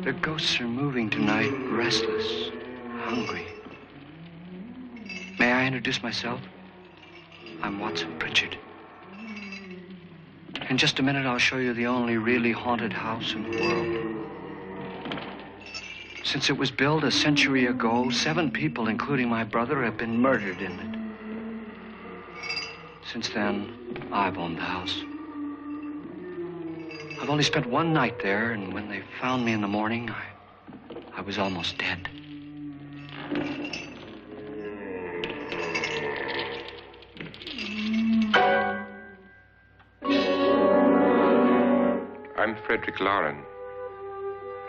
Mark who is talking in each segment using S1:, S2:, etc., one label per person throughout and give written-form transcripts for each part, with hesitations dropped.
S1: The ghosts are moving tonight, restless, hungry. May I introduce myself? I'm Watson Pritchard. In just a minute, I'll show you the only really haunted house in the world. Since it was built a century ago, 7 people, including my brother, have been murdered in it. Since then, I've owned the house. I've only spent one night there, and when they found me in the morning, I was almost dead.
S2: I'm Frederick Lauren,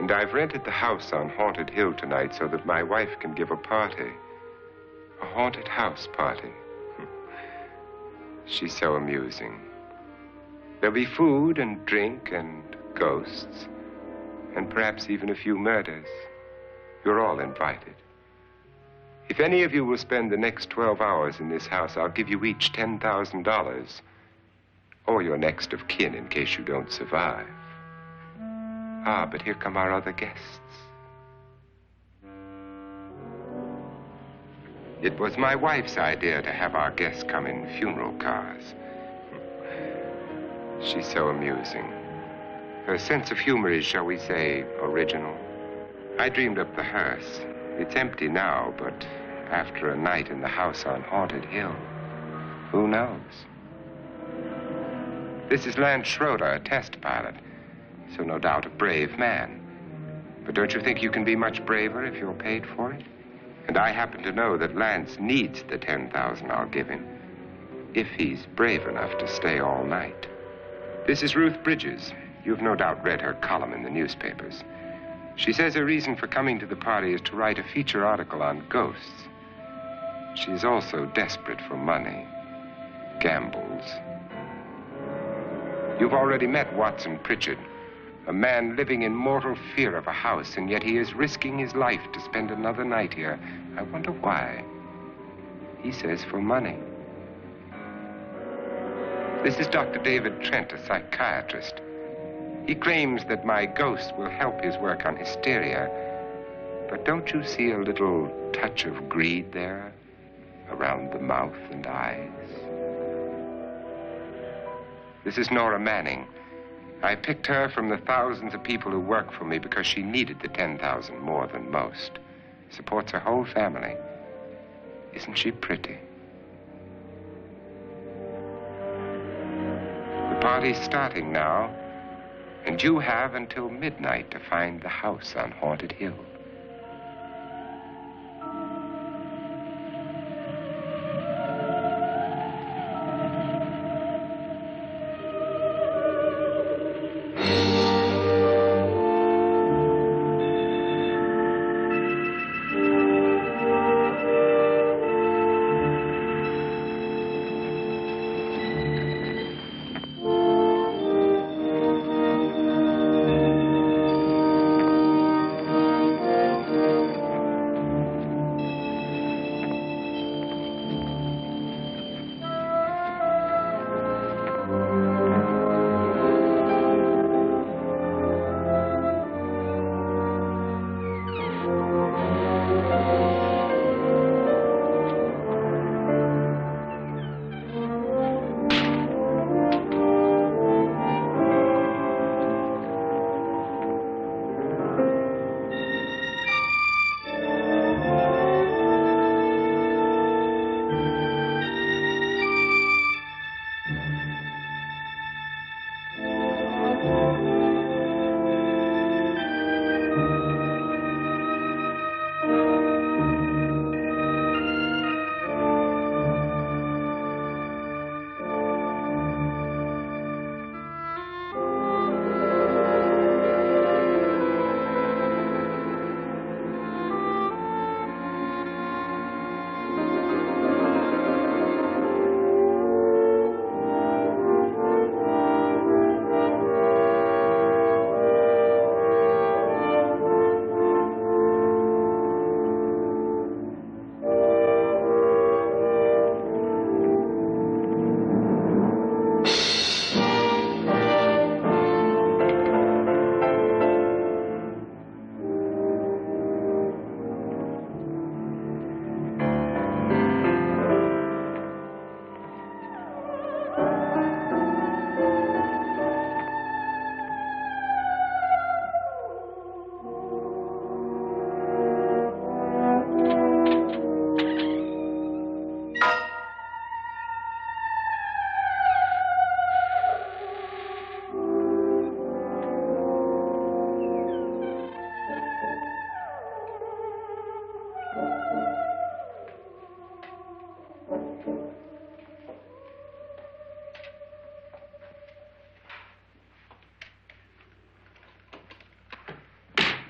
S2: and I've rented the house on Haunted Hill tonight so that my wife can give a party. A haunted house party. She's so amusing. There'll be food and drink and ghosts, and perhaps even a few murders. You're all invited. If any of you will spend the next 12 hours in this house, I'll give you each $10,000, or your next of kin in case you don't survive. Ah, but here come our other guests. It was my wife's idea to have our guests come in funeral cars. She's so amusing. Her sense of humor is, shall we say, original. I dreamed up the hearse. It's empty now, but after a night in the house on Haunted Hill, who knows? This is Lance Schroeder, a test pilot, so no doubt a brave man. But don't you think you can be much braver if you're paid for it? And I happen to know that Lance needs the $10,000 I'll give him, if he's brave enough to stay all night. This is Ruth Bridges. You've no doubt read her column in the newspapers. She says her reason for coming to the party is to write a feature article on ghosts. She's also desperate for money, gambles. You've already met Watson Pritchard, a man living in mortal fear of a house, and yet he is risking his life to spend another night here. I wonder why. He says for money. This is Dr. David Trent, a psychiatrist. He claims that my ghost will help his work on hysteria. But don't you see a little touch of greed there around the mouth and eyes? This is Nora Manning. I picked her from the thousands of people who work for me because she needed the $10,000 more than most. Supports her whole family. Isn't she pretty? The party's starting now, and you have until midnight to find the house on Haunted Hill.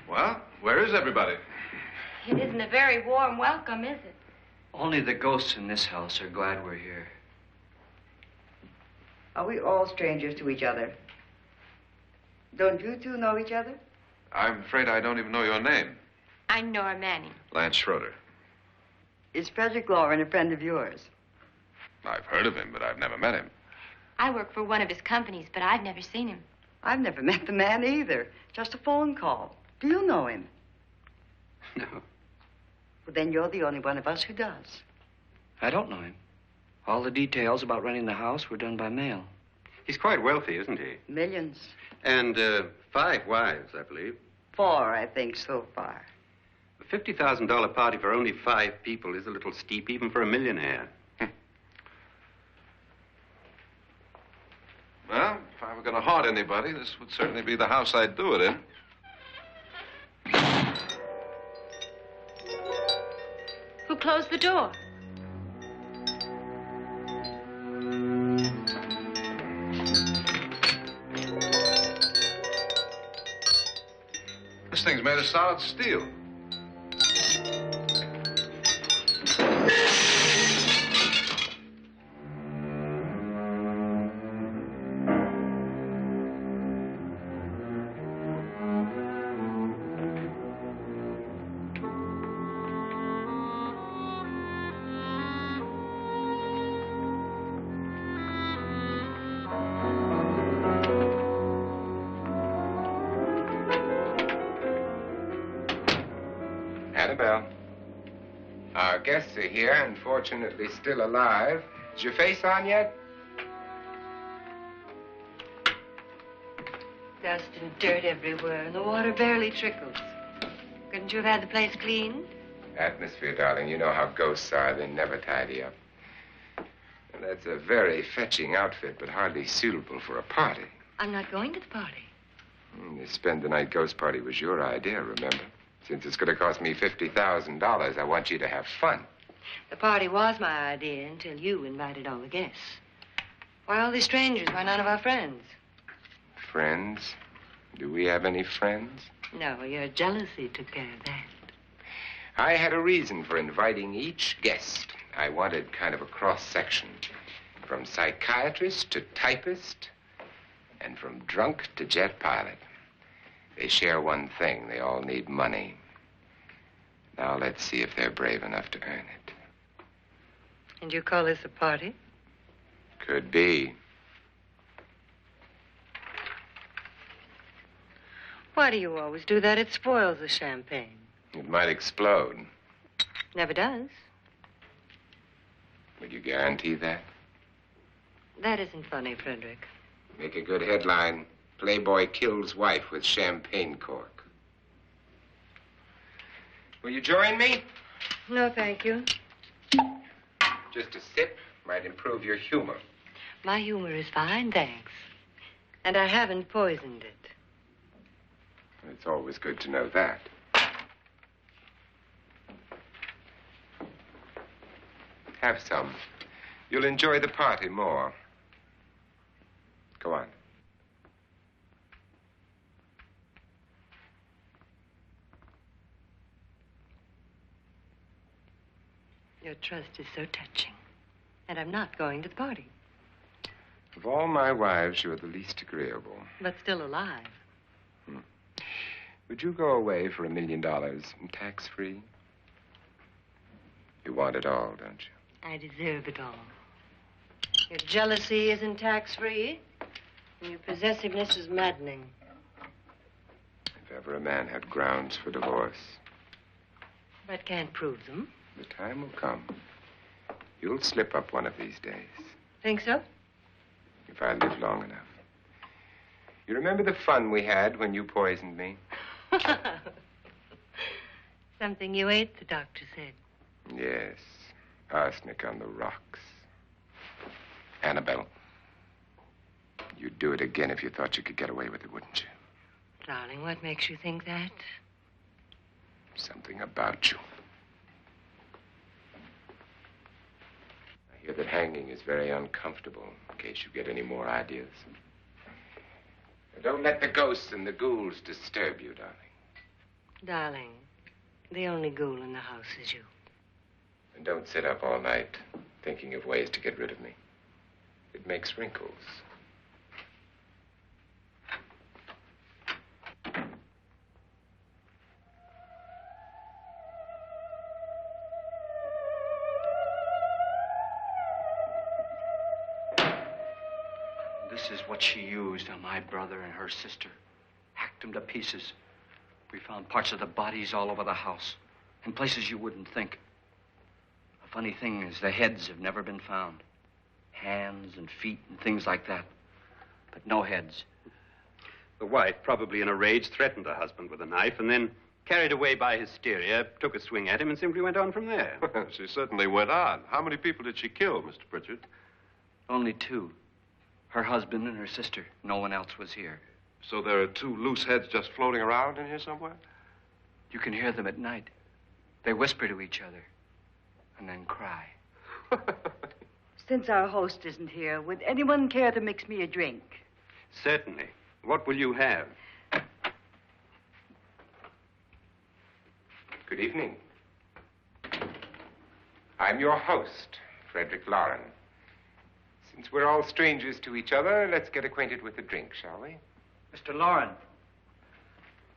S3: Well, where is everybody?
S4: It isn't a very warm welcome, is it?
S1: Only the ghosts in this house are glad we're here.
S5: Are we all strangers to each other? Don't you two know each other?
S3: I'm afraid I don't even know your name.
S4: I'm Nora Manning.
S3: Lance Schroeder.
S5: Is Frederick Lauren a friend of yours?
S3: I've heard of him, but I've never met him.
S4: I work for one of his companies, but I've never seen him.
S5: I've never met the man either. Just a phone call. Do you know him?
S1: No,
S5: Well, then you're the only one of us who does.
S1: I don't know him. All the details about renting the house were done by mail.
S6: He's quite wealthy, isn't he?
S5: Millions.
S6: And 5 wives, I believe.
S5: 4, I think, so far.
S6: A $50,000 party for only 5 people is a little steep, even for a millionaire.
S3: Well, if I were going to haunt anybody, this would certainly be the house I'd do it in.
S4: Who closed the door?
S3: This thing's made of solid steel.
S2: Annabelle, our guests are here, unfortunately still alive. Is your face on yet?
S5: Dust and dirt everywhere, and the water barely trickles. Couldn't you have had the place cleaned?
S2: Atmosphere, darling. You know how ghosts are. They never tidy up. And that's a very fetching outfit, but hardly suitable for a party.
S5: I'm not going to the party.
S2: The spend the night ghost party was your idea, remember? Since it's going to cost me $50,000, I want you to have fun.
S5: The party was my idea until you invited all the guests. Why all these strangers? Why none of our friends?
S2: Friends? Do we have any friends?
S5: No, your jealousy took care of that.
S2: I had a reason for inviting each guest. I wanted kind of a cross-section. From psychiatrist to typist, and from drunk to jet pilot. They share one thing. They all need money. Now let's see if they're brave enough to earn it.
S5: And you call this a party?
S2: Could be.
S5: Why do you always do that? It spoils the champagne.
S2: It might explode.
S5: Never does.
S2: Would you guarantee that?
S5: That isn't funny, Frederick.
S2: Make a good headline. Playboy kills wife with champagne cork. Will you join me?
S5: No, thank you.
S2: Just a sip might improve your humor.
S5: My humor is fine, thanks. And I haven't poisoned it.
S2: It's always good to know that. Have some. You'll enjoy the party more. Go on.
S5: Your trust is so touching. And I'm not going to the party.
S2: Of all my wives, you're the least agreeable.
S5: But still alive.
S2: Would you go away for $1 million tax-free? You want it all, don't you?
S5: I deserve it all. Your jealousy isn't tax-free. And your possessiveness is maddening.
S2: If ever a man had grounds for divorce,
S5: But can't prove them.
S2: the time will come. You'll slip up one of these days.
S5: Think so?
S2: If I live long enough. You remember the fun we had when you poisoned me?
S5: Something you ate, the doctor said.
S2: Yes. Arsenic on the rocks. Annabelle, you'd do it again if you thought you could get away with it, wouldn't you?
S5: Darling, what makes you think that?
S2: Something about you. I hear that hanging is very uncomfortable, in case you get any more ideas. Now, don't let the ghosts and the ghouls disturb you, darling.
S5: Darling, the only ghoul in the house is you.
S2: And don't sit up all night thinking of ways to get rid of me. It makes wrinkles.
S1: This is what she used on my brother and her sister. Hacked them to pieces. We found parts of the bodies all over the house, in places you wouldn't think. The funny thing is the heads have never been found. Hands and feet and things like that. But no heads.
S6: The wife, probably in a rage, threatened her husband with a knife and then, carried away by hysteria, took a swing at him and simply went on from there.
S3: She certainly went on. How many people did she kill, Mr. Pritchard?
S1: Only two. Her husband and her sister. No one else was here.
S3: So there are two loose heads just floating around in here somewhere?
S1: You can hear them at night. They whisper to each other and then cry.
S7: Since our host isn't here, would anyone care to mix me a drink?
S6: Certainly. What will you have?
S2: Good evening. I'm your host, Frederick Lauren. Since we're all strangers to each other, let's get acquainted with a drink, shall we?
S1: Mr. Lauren,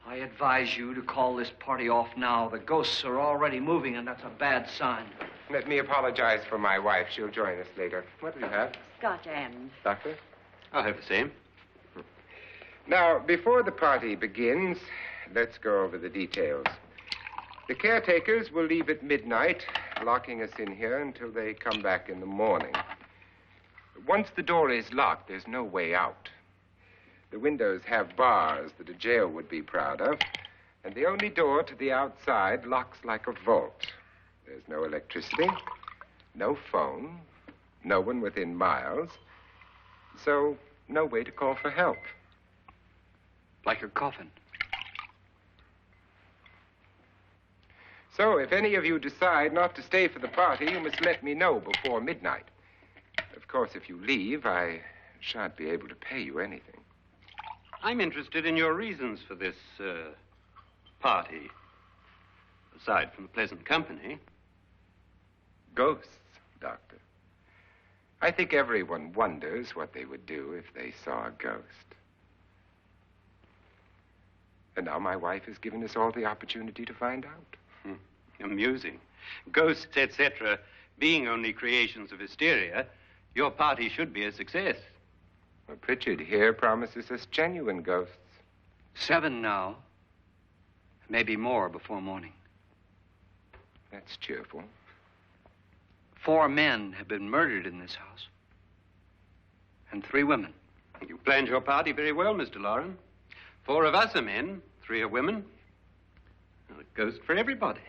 S1: I advise you to call this party off now. The ghosts are already moving, and that's a bad sign.
S2: Let me apologize for my wife. She'll join us later. What do you have?
S7: Scotch and.
S2: Doctor?
S6: I'll have the same.
S2: Now, before the party begins, let's go over the details. The caretakers will leave at midnight, locking us in here until they come back in the morning. Once the door is locked, there's no way out. The windows have bars that a jail would be proud of, and the only door to the outside locks like a vault. There's no electricity, no phone, no one within miles, so no way to call for help.
S1: Like a coffin.
S2: So if any of you decide not to stay for the party, you must let me know before midnight. Of course, if you leave, I shan't be able to pay you anything.
S6: I'm interested in your reasons for this, party. Aside from the pleasant company.
S2: Ghosts, Doctor. I think everyone wonders what they would do if they saw a ghost. And now my wife has given us all the opportunity to find out.
S6: Amusing. Ghosts, etc., being only creations of hysteria, your party should be a success.
S2: Well, Pritchard here promises us genuine ghosts.
S1: 7 now. Maybe more before morning.
S2: That's cheerful.
S1: 4 men have been murdered in this house. And 3 women.
S6: You planned your party very well, Mr. Lauren. 4 of us are men, 3 are women. Well, a ghost for everybody.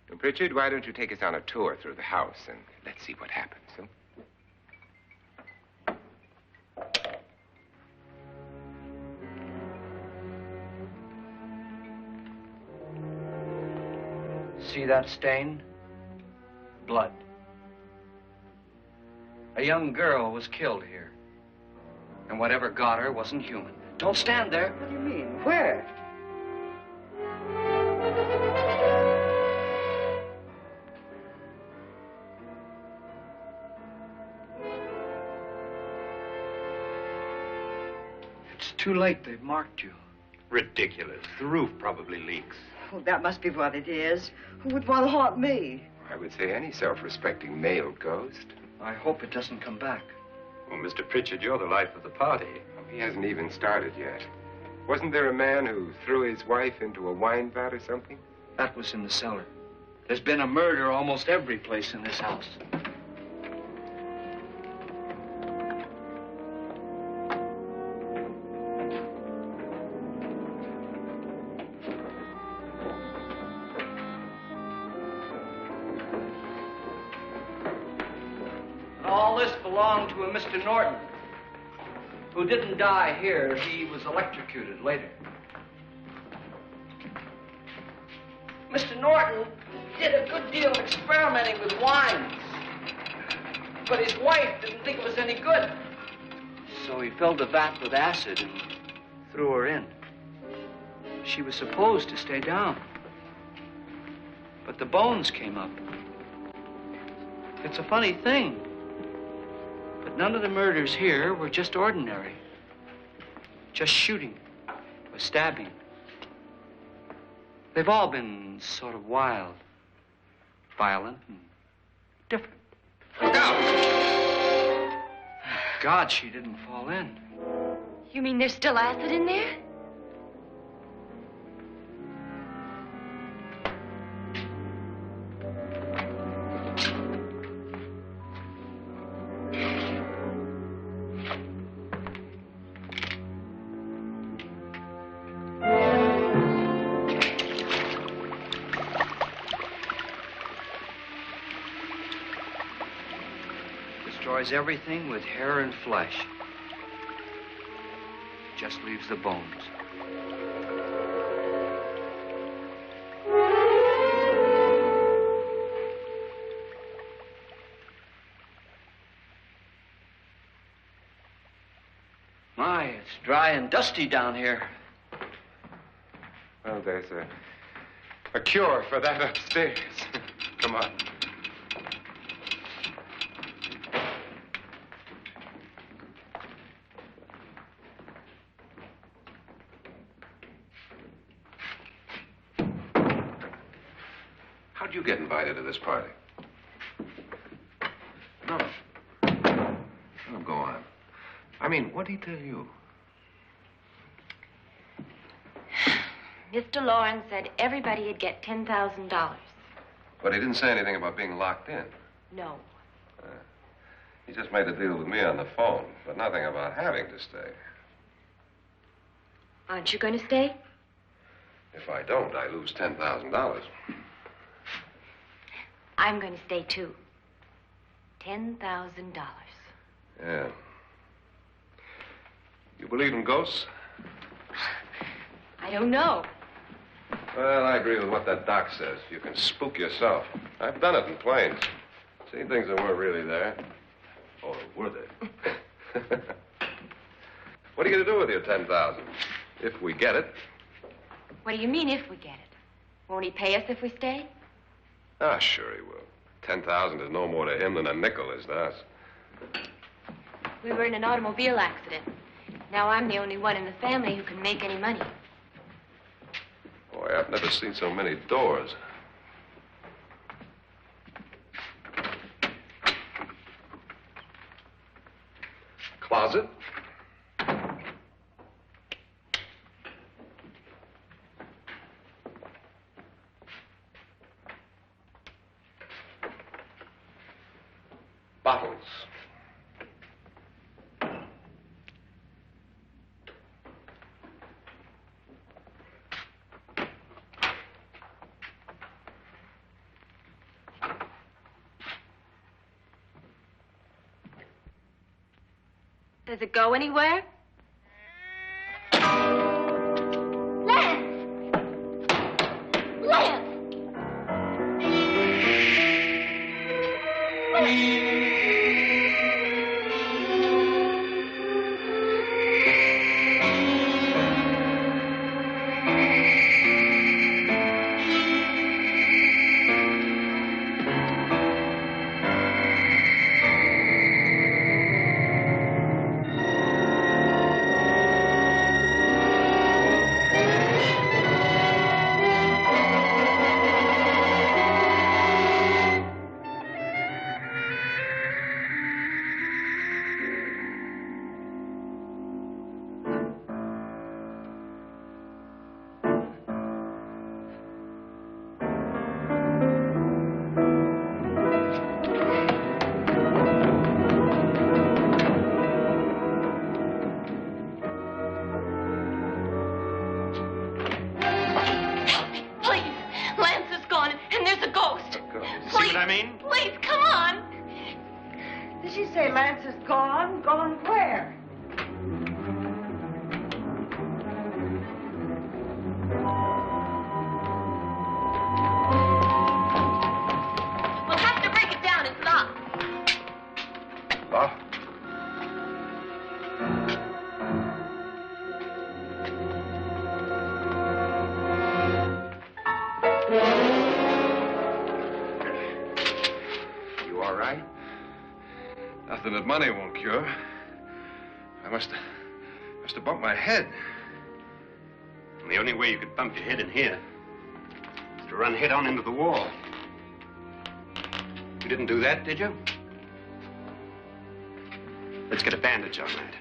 S2: Well, Pritchard, why don't you take us on a tour through the house and let's see what happens, huh?
S1: See that stain? Blood. A young girl was killed here. And whatever got her wasn't human. Don't stand there.
S7: What do you mean? Where?
S1: It's too late. They've marked you.
S6: Ridiculous. The roof probably leaks.
S7: Oh, that must be what it is. Who would want to haunt me?
S2: I would say any self-respecting male ghost.
S1: I hope it doesn't come back.
S6: Well, Mr. Pritchard, you're the life of the party.
S2: He hasn't even started yet. Wasn't there a man who threw his wife into a wine vat or something?
S1: That was in the cellar. There's been a murder almost every place in this house. All this belonged to a Mr. Norton, who didn't die here. He was electrocuted later. Mr. Norton did a good deal of experimenting with wines, but his wife didn't think it was any good. So he filled the vat with acid and threw her in. She was supposed to stay down. But the bones came up. It's a funny thing. But none of the murders here were just ordinary. Just shooting or stabbing. They've all been sort of wild, violent, and different.
S3: Look out!
S1: God, she didn't fall in.
S4: You mean there's still acid in there?
S1: Destroys everything with hair and flesh. Just leaves the bones. My, it's dry and dusty down here.
S2: Well, there's a cure for that upstairs. Come on.
S3: How'd you get invited to this party? No. Oh, go on. I mean, what did he tell you?
S4: Mr. Lawrence said everybody'd get $10,000.
S3: But he didn't say anything about being locked in.
S4: No.
S3: He just made a deal with me on the phone, but nothing about having to stay.
S4: Aren't you going to stay?
S3: If I don't, I lose $10,000.
S4: I'm going to stay, too. $10,000.
S3: Yeah. You believe in ghosts?
S4: I don't know.
S3: Well, I agree with what that doc says. You can spook yourself. I've done it in planes. Seen things that weren't really there. Or were they? What are you going to do with your $10,000? If we get it.
S4: What do you mean, if we get it? Won't he pay us if we stay?
S3: Ah, sure he will. 10,000 is no more to him than a nickel is to us.
S4: We were in an automobile accident. Now I'm the only one in the family who can make any money.
S3: Boy, I've never seen so many doors. Closet? Bottles.
S4: Does it go anywhere? Lance! Lance!
S6: See what I mean?
S4: Please, come on.
S7: Did she say Lance is gone? Gone where?
S4: We'll have to break it down. It's locked.
S3: Locked? something that money won't cure. I must have bumped my head.
S6: And the only way you could bump your head in here is to run head on into the wall. You didn't do that, did you? Let's get a bandage on that.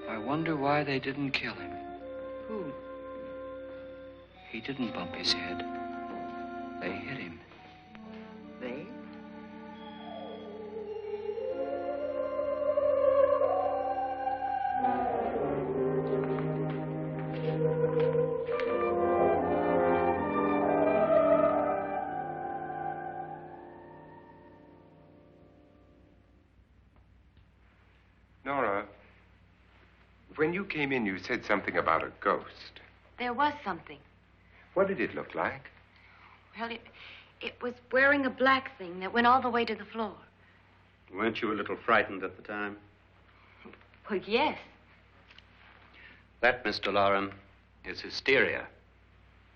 S1: I wonder why they didn't kill him.
S7: Who?
S1: He didn't bump his head. They hit him.
S7: They?
S2: Nora, when you came in, you said something about a ghost.
S4: There was something.
S2: What did it look like?
S4: Well, it was wearing a black thing that went all the way to the floor.
S6: Weren't you a little frightened at the time?
S4: Well, yes.
S6: That, Mr. Loren, is hysteria.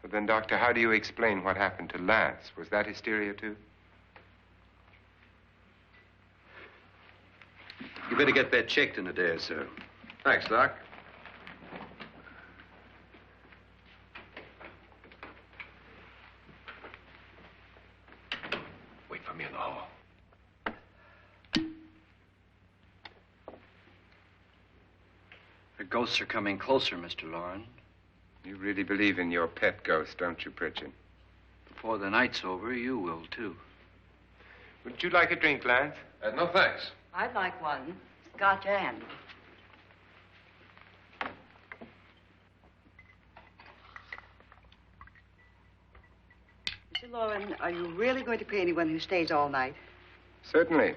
S2: Well, then, Doctor, how do you explain what happened to Lance? Was that hysteria, too?
S6: You better get that checked in a day or so.
S3: Thanks, Doc. Wait for me in the hall.
S1: The ghosts are coming closer, Mr. Loren.
S2: You really believe in your pet ghost, don't you, Pritchard?
S1: Before the night's over, you will, too.
S2: Would you like a drink, Lance?
S3: No, thanks.
S7: I'd like one. Scotch and. Mr. Loren, are you really going to pay anyone who stays all night?
S2: Certainly.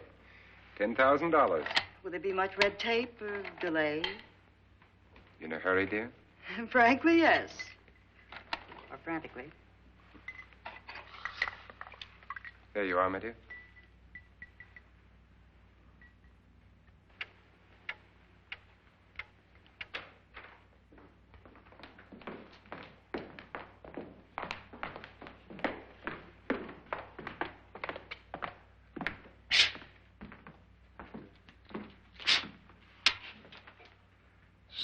S2: $10,000.
S7: Will there be much red tape or delay?
S2: In a hurry, dear?
S7: Frankly, yes. Or frantically.
S2: There you are, my dear.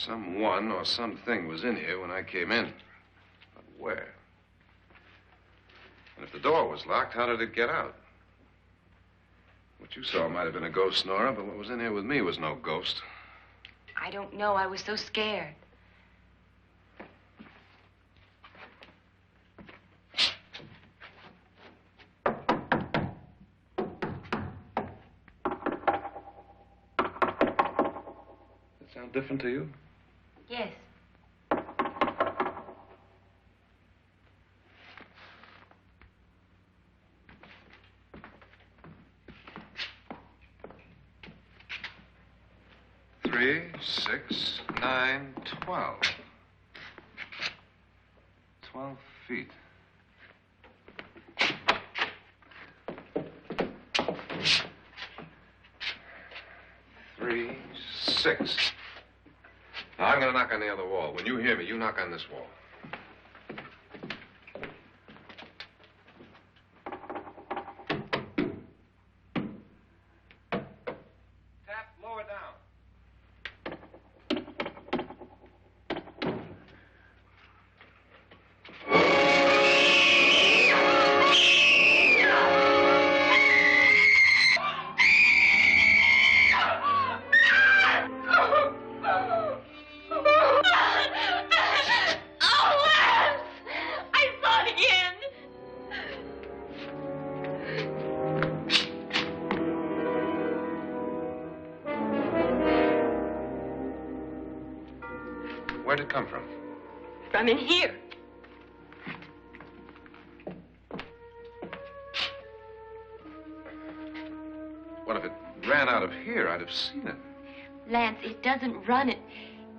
S3: Someone or something was in here when I came in. But where? And if the door was locked, how did it get out? What you saw might have been a ghost, Nora, but what was in here with me was no ghost.
S4: I don't know. I was so scared.
S3: Does it sound different to you?
S4: Yes.
S3: Three, 6, 9, 12. 12 feet. Three, 6. Now, I'm going to knock on the other wall. When you hear me, you knock on this wall. Tap lower down. Where'd it come from?
S4: From in here.
S3: What if it ran out of here? I'd have seen it.
S4: Lance, it doesn't run. It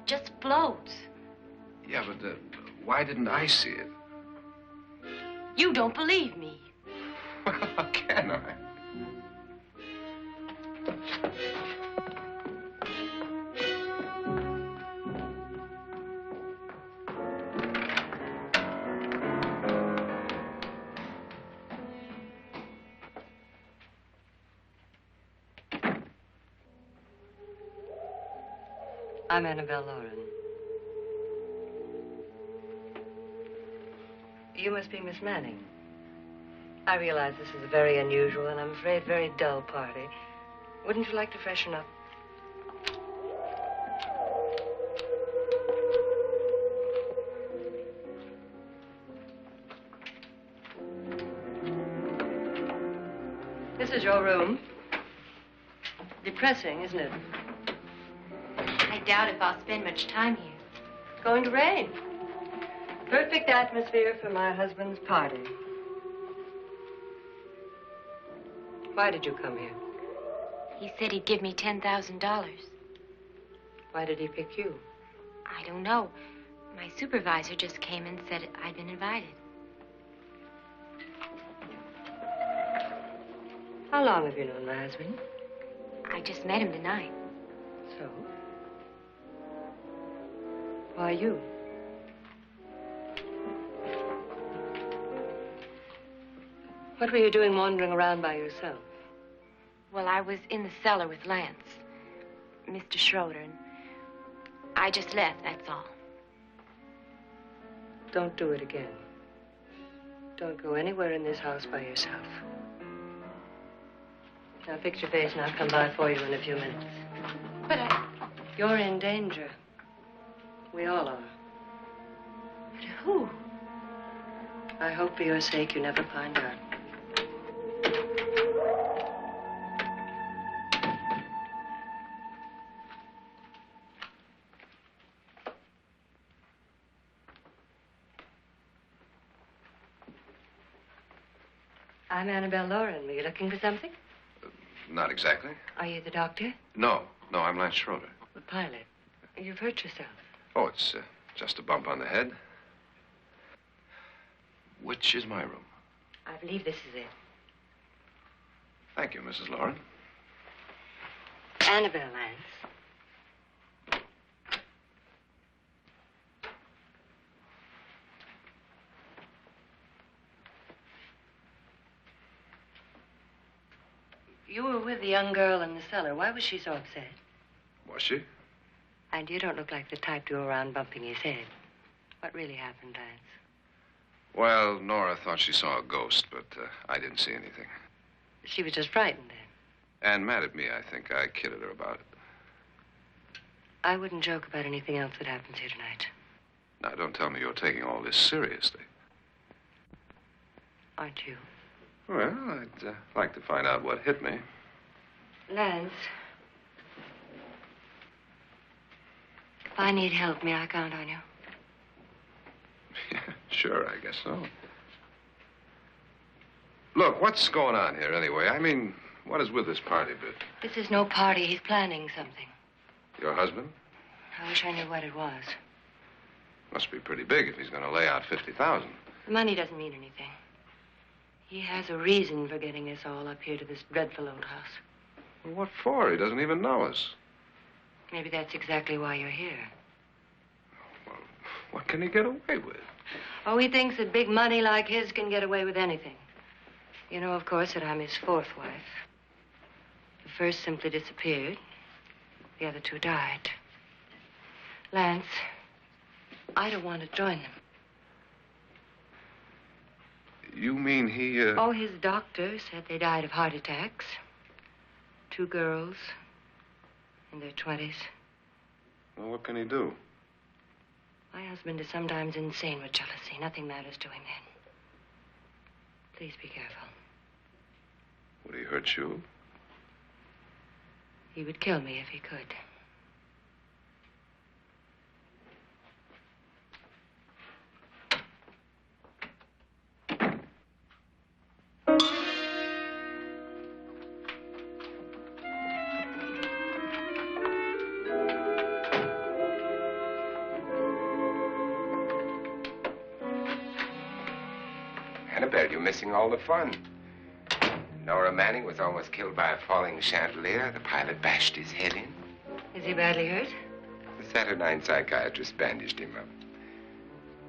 S4: just floats.
S3: Yeah, but why didn't I see it?
S4: You don't believe me.
S3: Well, how can I?
S5: I'm Annabelle Lauren. You must be Miss Manning. I realize this is a very unusual and I'm afraid very dull party. Wouldn't you like to freshen up? This is your room. Depressing, isn't it?
S4: I doubt if I'll spend much time here.
S5: It's going to rain. Perfect atmosphere for my husband's party. Why did you come here?
S4: He said he'd give me $10,000.
S5: Why did he pick you?
S4: I don't know. My supervisor just came and said I'd been invited.
S5: How long have you known my husband?
S4: I just met him tonight.
S5: So? Why you? What were you doing wandering around by yourself?
S4: Well, I was in the cellar with Lance, Mr. Schroeder, and I just left, that's all.
S5: Don't do it again. Don't go anywhere in this house by yourself. Now fix your face and I'll come by for you in a few minutes.
S4: But
S5: You're in danger. We all are.
S4: But who?
S5: I hope for your sake you never find out. I'm Annabelle Lauren. Were you looking for something?
S3: Not exactly.
S5: Are you the doctor?
S3: No, I'm Lance Schroeder.
S5: The pilot. You've hurt yourself.
S3: Oh, it's just a bump on the head. Which is my room?
S5: I believe this is it.
S3: Thank you, Mrs. Lauren.
S5: Annabelle Lance. You were with the young girl in the cellar. Why was she so upset?
S3: Was she?
S5: And you don't look like the type to go around bumping his head. What really happened, Lance?
S3: Well, Nora thought she saw a ghost, but I didn't see anything.
S5: She was just frightened then.
S3: And mad at me, I think. I kidded her about it.
S5: I wouldn't joke about anything else that happens here tonight.
S3: Now, don't tell me you're taking all this seriously.
S5: Aren't you?
S3: Well, I'd like to find out what hit me.
S5: Lance. If I need help, may I count on you?
S3: Yeah, sure, I guess so. Look, what's going on here anyway? I mean, what is with this party bit?
S5: This is no party. He's planning something.
S3: Your husband?
S5: I wish I knew what it was.
S3: Must be pretty big if he's going to lay out 50,000.
S5: The money doesn't mean anything. He has a reason for getting us all up here to this dreadful old house.
S3: Well, what for? He doesn't even know us.
S5: Maybe that's exactly why you're here.
S3: Well, what can he get away with?
S5: Oh, he thinks that big money like his can get away with anything. You know, of course, that I'm his fourth wife. The first simply disappeared. The other two died. Lance, I don't want to join them.
S3: You mean he,
S5: Oh, his doctor said they died of heart attacks. 2 girls in their 20s.
S3: Well, what can he do?
S5: My husband is sometimes insane with jealousy. Nothing matters to him then. Please be careful.
S3: Would he hurt you?
S5: He would kill me if he could.
S2: Annabelle, you're missing all the fun. Nora Manning was almost killed by a falling chandelier. The pilot bashed his head in.
S5: Is he badly hurt?
S2: The Saturnine psychiatrist bandaged him up.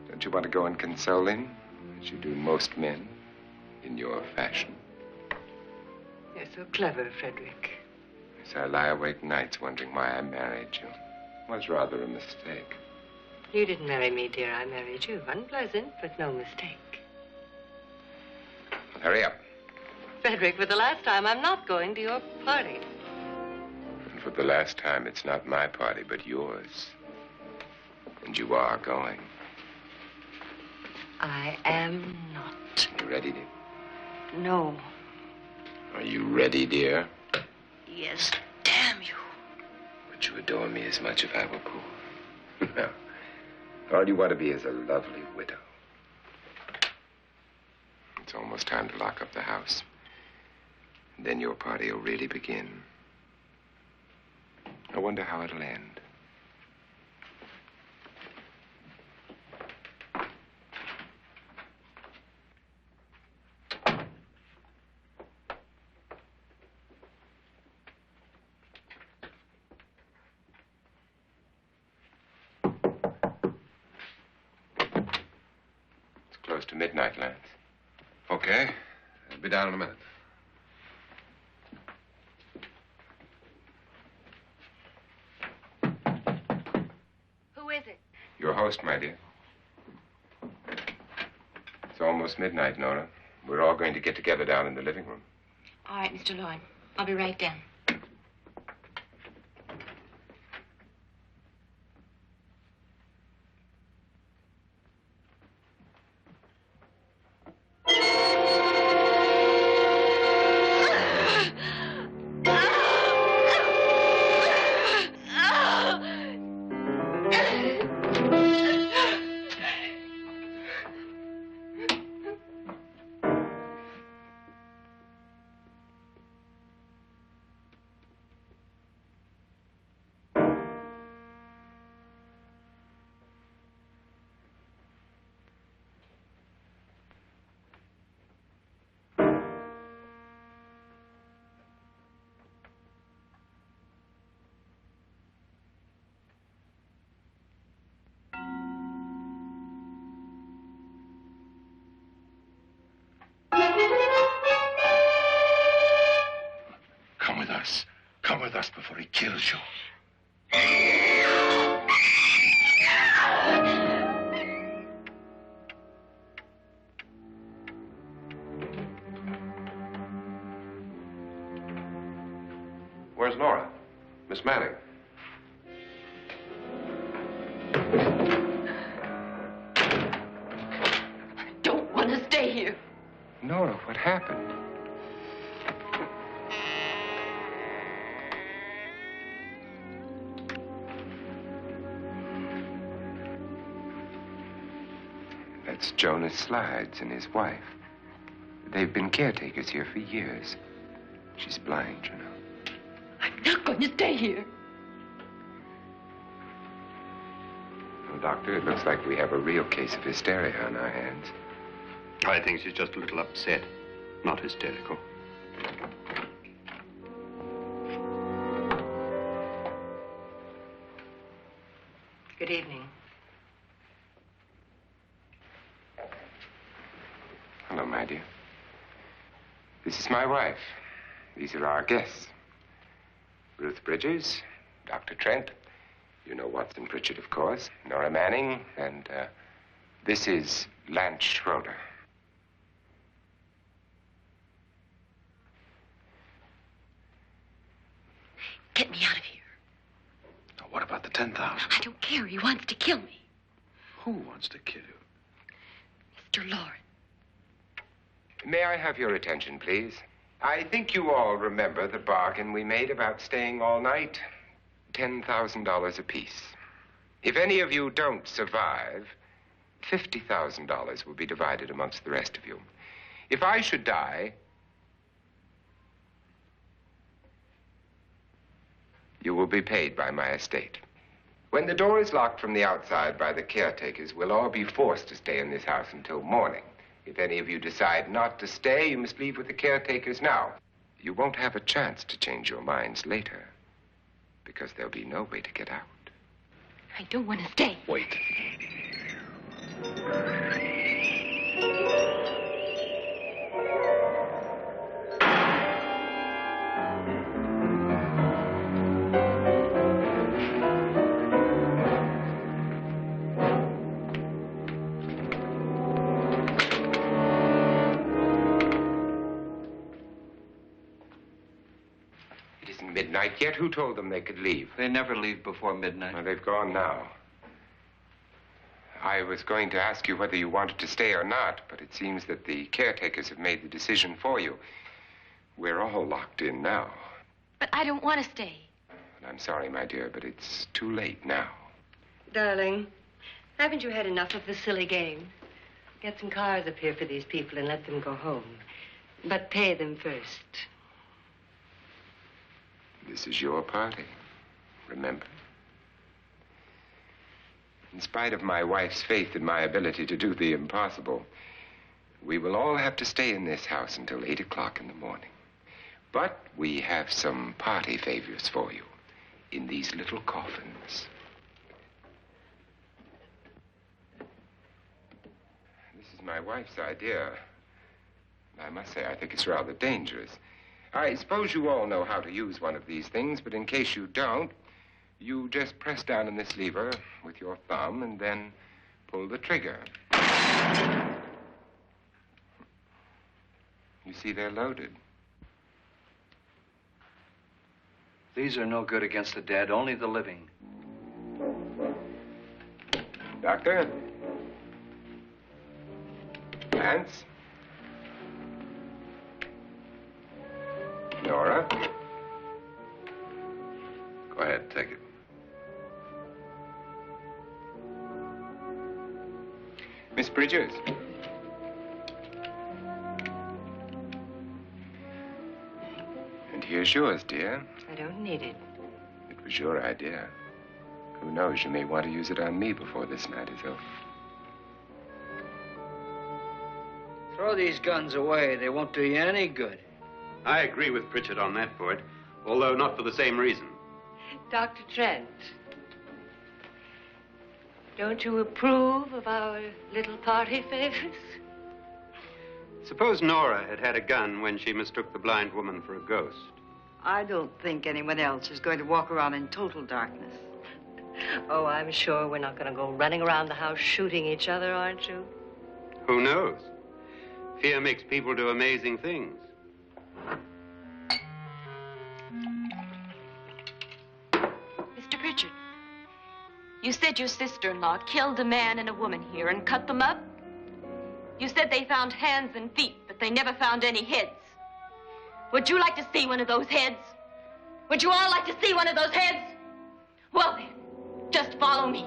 S2: Don't you want to go and console him, as you do most men, in your fashion?
S5: You're so clever, Frederick.
S2: So I lie awake nights wondering why I married you. was rather a mistake.
S5: You didn't marry me, dear. I married you. Unpleasant, but no mistake.
S2: Hurry up.
S5: Frederick, for the last time, I'm not going to your party.
S2: And for the last time, it's not my party, but yours. And you are going.
S5: I am not.
S2: You ready, dear?
S5: No.
S2: Are you ready, dear?
S5: Yes, damn you.
S2: Would you adore me as much if I were poor? No. All you want to be is a lovely widow. It's almost time to lock up the house. And then your party will really begin. I wonder how it'll end. It's close to midnight, Lance.
S3: Okay. I'll be down in a minute.
S4: Who is it?
S2: Your host, my dear. It's almost midnight, Nora. We're all going to get together down in the living room.
S4: All right, Mr. Lloyd. I'll be right down.
S3: Come with us before he kills you. Where's Laura? Miss Manning.
S4: I don't want to stay here.
S2: Nora, what happened? That's Jonas Slides and his wife. They've been caretakers here for years. She's blind, you know.
S4: I'm not going to stay here.
S2: Well, Doctor, it looks like we have a real case of hysteria on our hands.
S6: I think she's just a little upset, not hysterical.
S5: Good evening.
S2: Hello, my dear. This is my wife. These are our guests. Ruth Bridges, Dr. Trent. You know Watson Pritchard, of course. Nora Manning, and this is Lance Schroeder.
S4: Get me out of here.
S3: Now, what about the 10,000?
S4: I don't care. He wants to kill me.
S3: Who wants to kill you?
S4: Mr. Lawrence.
S2: May I have your attention, please? I think you all remember the bargain we made about staying all night. $10,000 apiece. If any of you don't survive, $50,000 will be divided amongst the rest of you. If I should die, you will be paid by my estate. When the door is locked from the outside by the caretakers, we'll all be forced to stay in this house until morning. If any of you decide not to stay, you must leave with the caretakers now. You won't have a chance to change your minds later, because there'll be no way to get out.
S4: I don't want to stay.
S3: Wait.
S2: isn't midnight yet. Who told them they could leave?
S1: They never leave before midnight.
S2: Well, they've gone now. I was going to ask you whether you wanted to stay or not, but it seems that the caretakers have made the decision for you. We're all locked in now.
S4: But I don't want to stay.
S2: And I'm sorry, my dear, but it's too late now.
S5: Darling, haven't you had enough of the silly game? Get some cars up here for these people and let them go home. But pay them first.
S2: This is your party, remember? In spite of my wife's faith in my ability to do the impossible, we will all have to stay in this house until 8 o'clock in the morning. But we have some party favors for you in these little coffins. This is my wife's idea. I must say, I think it's rather dangerous. I suppose you all know how to use one of these things, but in case you don't, you just press down on this lever with your thumb and then pull the trigger. You see, they're loaded.
S1: These are no good against the dead, only the living.
S2: Doctor? Lance? Nora?
S3: Go ahead, take it.
S2: Miss Bridges? And here's yours, dear.
S5: I don't need it.
S2: It was your idea. Who knows, you may want to use it on me before this night is over.
S8: Throw these guns away. They won't do you any good.
S6: I agree with Pritchard on that point, although not for the same reason.
S5: Dr. Trent, don't you approve of our little party favors?
S6: Suppose Nora had had a gun when she mistook the blind woman for a ghost.
S7: I don't think anyone else is going to walk around in total darkness.
S5: Oh, I'm sure we're not going to go running around the house shooting each other, aren't you?
S6: Who knows? Fear makes people do amazing things.
S4: Mr. Pritchard, you said your sister-in-law killed a man and a woman here and cut them up? You said they found hands and feet, but they never found any heads. Would you like to see one of those heads? Would you all like to see one of those heads? Well, then, just follow me.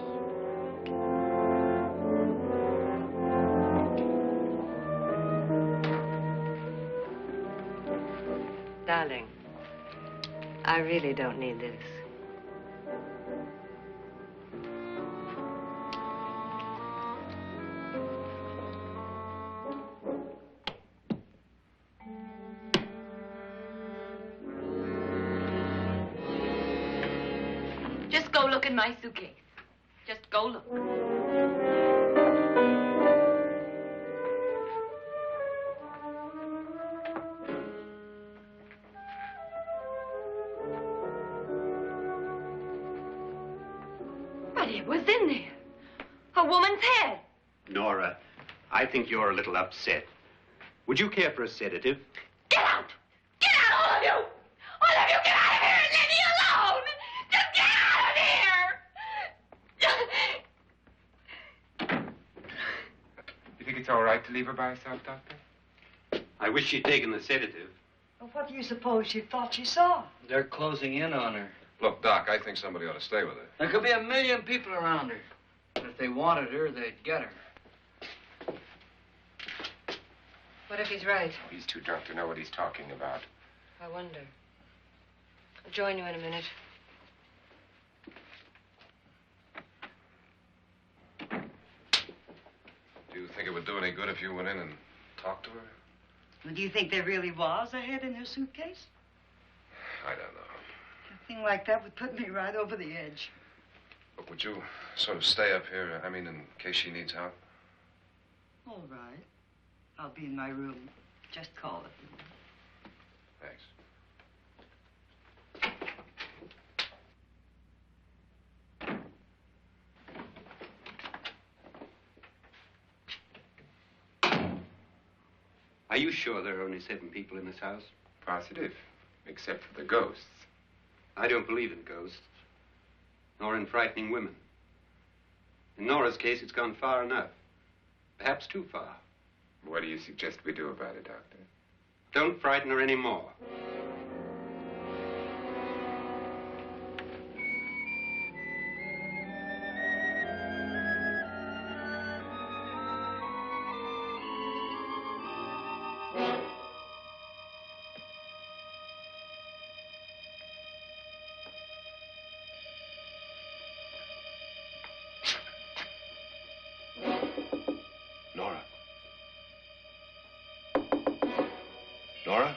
S5: Darling, I really don't need this.
S4: Just go look in my suitcase. Just go look. But it was in there. A woman's head.
S6: Nora, I think you're a little upset. Would you care for a sedative?
S4: Get out! Get out, all of you! All of you, get out of here and leave me alone! Just get out of here!
S2: You think it's all right to leave her by herself, Doctor?
S6: I wish she'd taken the sedative.
S7: Well, what do you suppose she thought she saw?
S8: They're closing in on her.
S3: Look, Doc, I think somebody ought to stay with her.
S8: There could be 1 million people around her. But if they wanted her, they'd get her.
S5: What if he's right?
S2: He's too drunk to know what he's talking about.
S5: I wonder. I'll join you in a minute.
S3: Do you think it would do any good if you went in and talked to her?
S7: Well, do you think there really was a head in her suitcase?
S3: I don't know.
S7: A thing like that would put me right over the edge.
S3: Look, would you sort of stay up here, I mean, in case she needs help?
S7: All right. I'll be in my room. Just call it.
S3: Thanks.
S6: Are you sure there are only 7 people in this house?
S2: Positive, except for the ghosts.
S6: I don't believe in ghosts, nor in frightening women. In Nora's case, it's gone far enough. Perhaps too far.
S2: What do you suggest we do about it, Doctor?
S6: Don't frighten her anymore.
S3: Nora? Nora?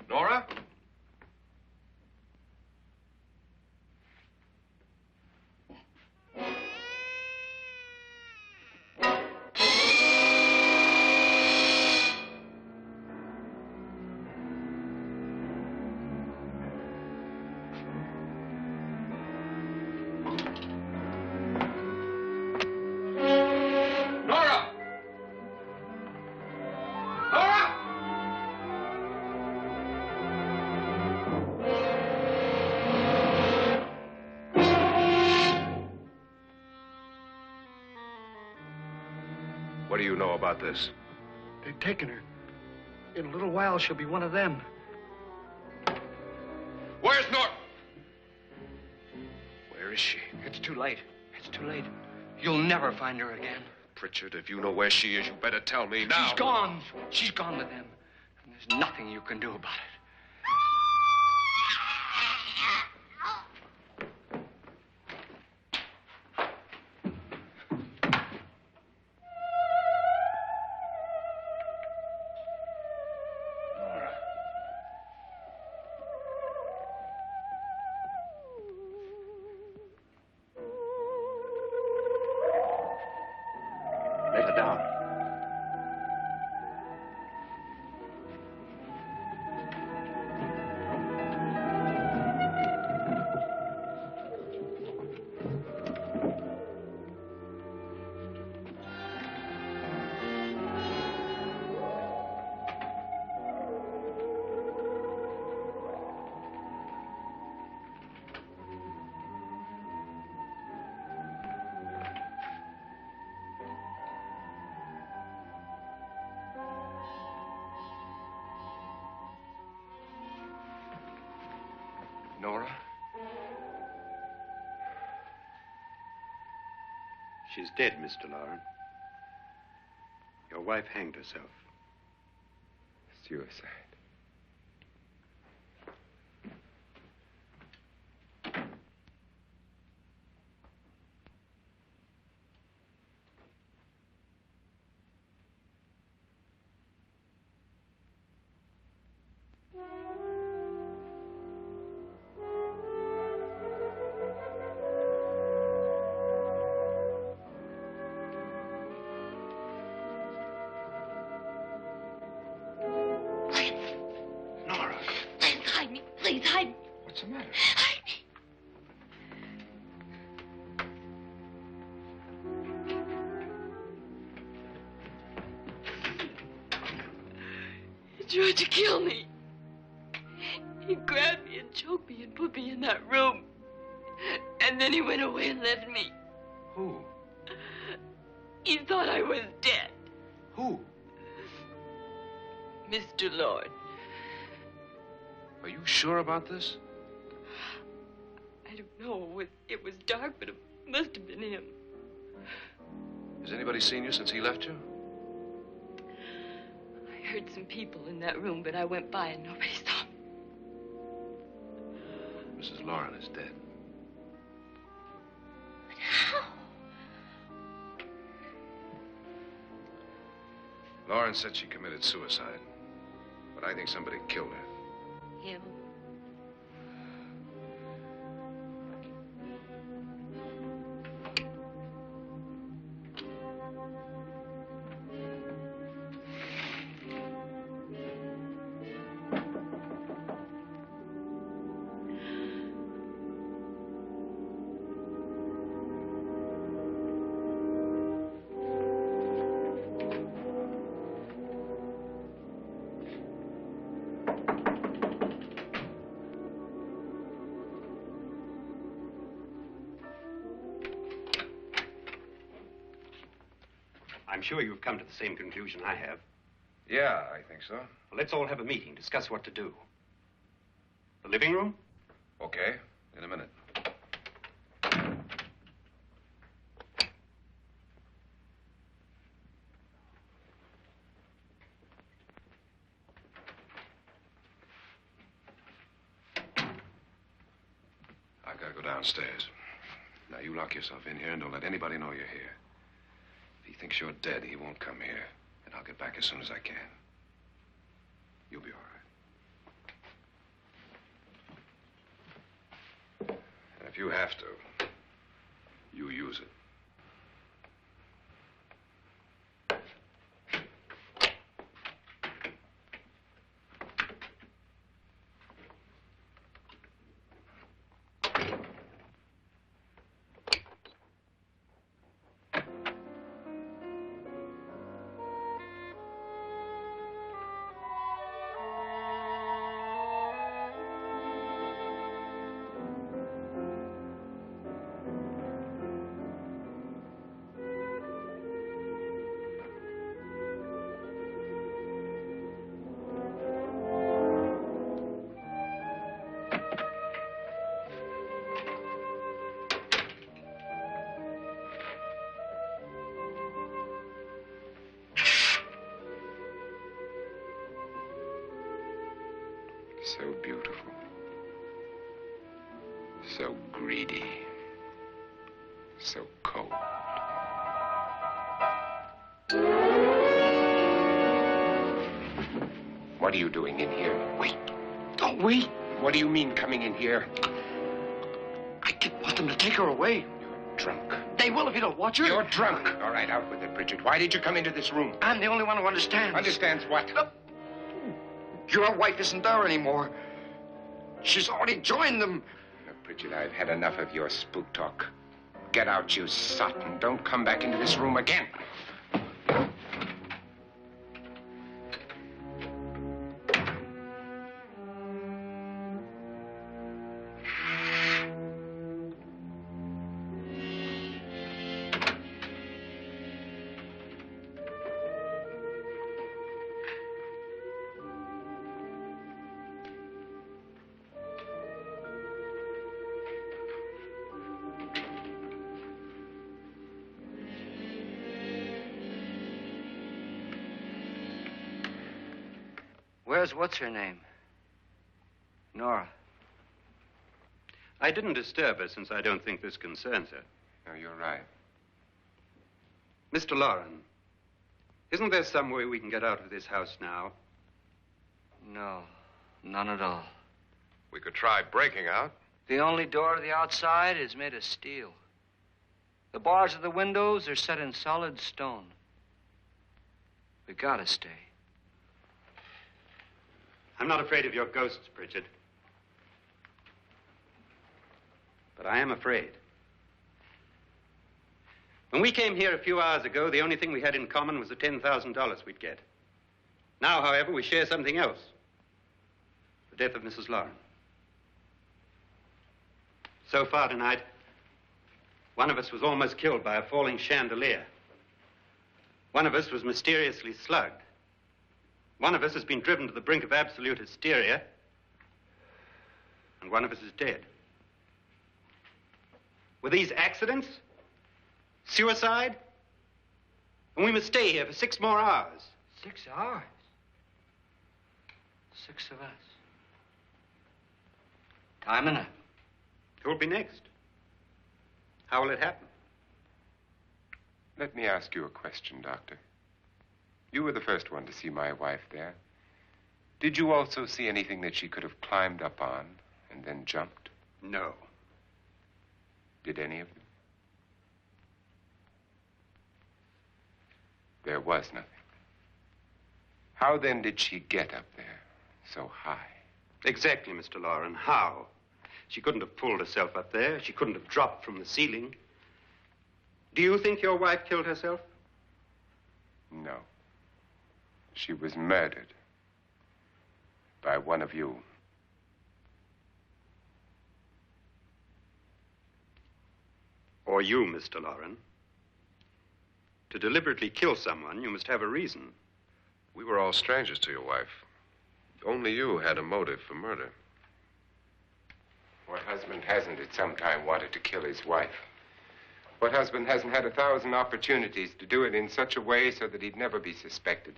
S3: Nora? Nora! Nora! What do you know about this?
S8: They've taken her. In a little while, she'll be one of them.
S3: Where's Nora? Where is she?
S1: It's too late. It's too late. You'll never find her again.
S3: Pritchard, if you know where she is, you better tell me now.
S1: She's gone. She's gone with them. And there's nothing you can do about it.
S3: Nora. Let her down. Nora?
S6: She's dead, Mr. Lauren. Your wife hanged herself.
S2: Suicide.
S3: Nora,
S4: Please hide me. Please hide me.
S3: what's the matter?
S4: Hide me. He tried to kill me. He grabbed me and choked me and put me in that room. And then he went away and left me.
S3: Who?
S4: He thought I was dead.
S3: Who?
S4: Mr. Lord.
S3: Are you sure about this?
S4: I don't know. It was dark, but it must have been him.
S3: Has anybody seen you since he left you?
S4: I heard some people in that room, but I went by and nobody saw me.
S3: Mrs. Lauren is dead.
S4: But how?
S3: Lauren said she committed suicide, but I think somebody killed her.
S4: Him?
S6: I'm sure you've come to the same conclusion I have.
S3: Yeah, I think so.
S6: Well, let's all have a meeting, discuss what to do. The living room?
S3: Okay, in a minute. I've got to go downstairs. Now, you lock yourself in here and don't let anybody know you're here. If he thinks you're dead, he won't come here. And I'll get back as soon as I can. You'll be all right. And if you have to, you use it. So beautiful. So greedy. So cold. What are you doing in here?
S1: Wait. Don't wait.
S2: What do you mean coming in here?
S1: I didn't want them to take her away.
S2: You're drunk.
S1: They will if you don't watch her.
S2: You're drunk. All right, out with it, Bridget. Why did you come into this room?
S1: I'm the only one who understands.
S2: Understands what?
S1: Your wife isn't there anymore. She's already joined them.
S2: Look, Bridget, I've had enough of your spook talk. Get out, you sot, and don't come back into this room again.
S8: Where's what's-her-name? Nora.
S6: I didn't disturb her since I don't think this concerns her.
S2: No, you're right.
S6: Mr. Loren, isn't there some way we can get out of this house now?
S8: No, none at all.
S3: We could try breaking out.
S8: The only door to the outside is made of steel. The bars of the windows are set in solid stone. We gotta stay.
S6: I'm not afraid of your ghosts, Bridget. But I am afraid. When we came here a few hours ago, the only thing we had in common was the $10,000 we'd get. Now, however, we share something else. The death of Mrs. Loren. So far tonight, one of us was almost killed by a falling chandelier. One of us was mysteriously slugged. One of us has been driven to the brink of absolute hysteria, and one of us is dead. Were these accidents? Suicide? And we must stay here for 6 more hours.
S8: 6 hours? 6 of us. Time enough.
S6: Who will be next? How will it happen?
S2: Let me ask you a question, Doctor. You were the first one to see my wife there. Did you also see anything that she could have climbed up on and then jumped?
S6: No.
S2: Did any of you? There was nothing. How then did she get up there so high?
S6: Exactly, Mr. Loren. How? She couldn't have pulled herself up there. She couldn't have dropped from the ceiling. Do you think your wife killed herself?
S2: No. She was murdered by one of you.
S6: Or you, Mr. Loren. To deliberately kill someone, you must have a reason.
S3: We were all strangers to your wife. Only you had a motive for murder.
S2: What husband hasn't at some time wanted to kill his wife? What husband hasn't had 1,000 opportunities to do it in such a way so that he'd never be suspected?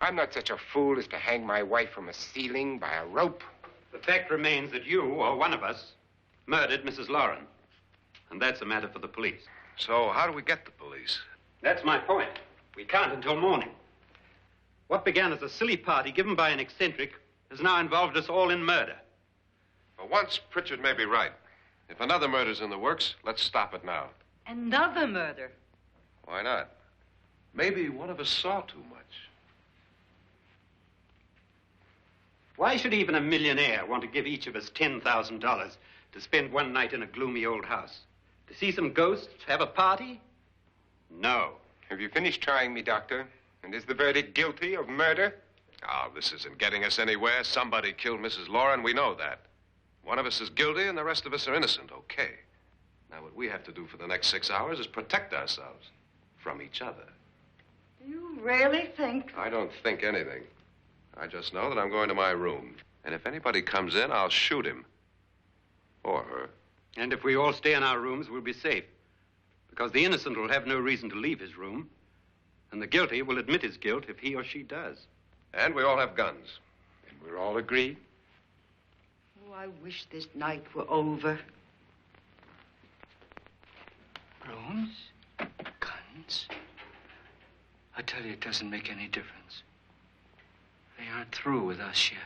S2: I'm not such a fool as to hang my wife from a ceiling by a rope.
S6: The fact remains that you, or one of us, murdered Mrs. Lauren. And that's a matter for the police.
S3: So how do we get the police?
S6: That's my point. We can't until morning. What began as a silly party given by an eccentric has now involved us all in murder.
S3: For once, Pritchard may be right. If another murder's in the works, let's stop it now.
S7: Another murder?
S3: Why not? Maybe one of us saw too much.
S6: Why should even a millionaire want to give each of us $10,000 to spend one night in a gloomy old house? To see some ghosts, have a party? No.
S2: Have you finished trying me, Doctor? And is the verdict guilty of murder?
S3: Oh, this isn't getting us anywhere. Somebody killed Mrs. Lauren. We know that. One of us is guilty and the rest of us are innocent. Okay. Now, what we have to do for the next 6 hours is protect ourselves from each other.
S7: You really think?
S3: I don't think anything. I just know that I'm going to my room. And if anybody comes in, I'll shoot him. Or her.
S6: And if we all stay in our rooms, we'll be safe. Because the innocent will have no reason to leave his room. And the guilty will admit his guilt if he or she does.
S3: And we all have guns.
S2: And we're all agreed?
S7: Oh, I wish this night were over.
S8: Rooms? Guns? I tell you, it doesn't make any difference. They aren't through with us yet.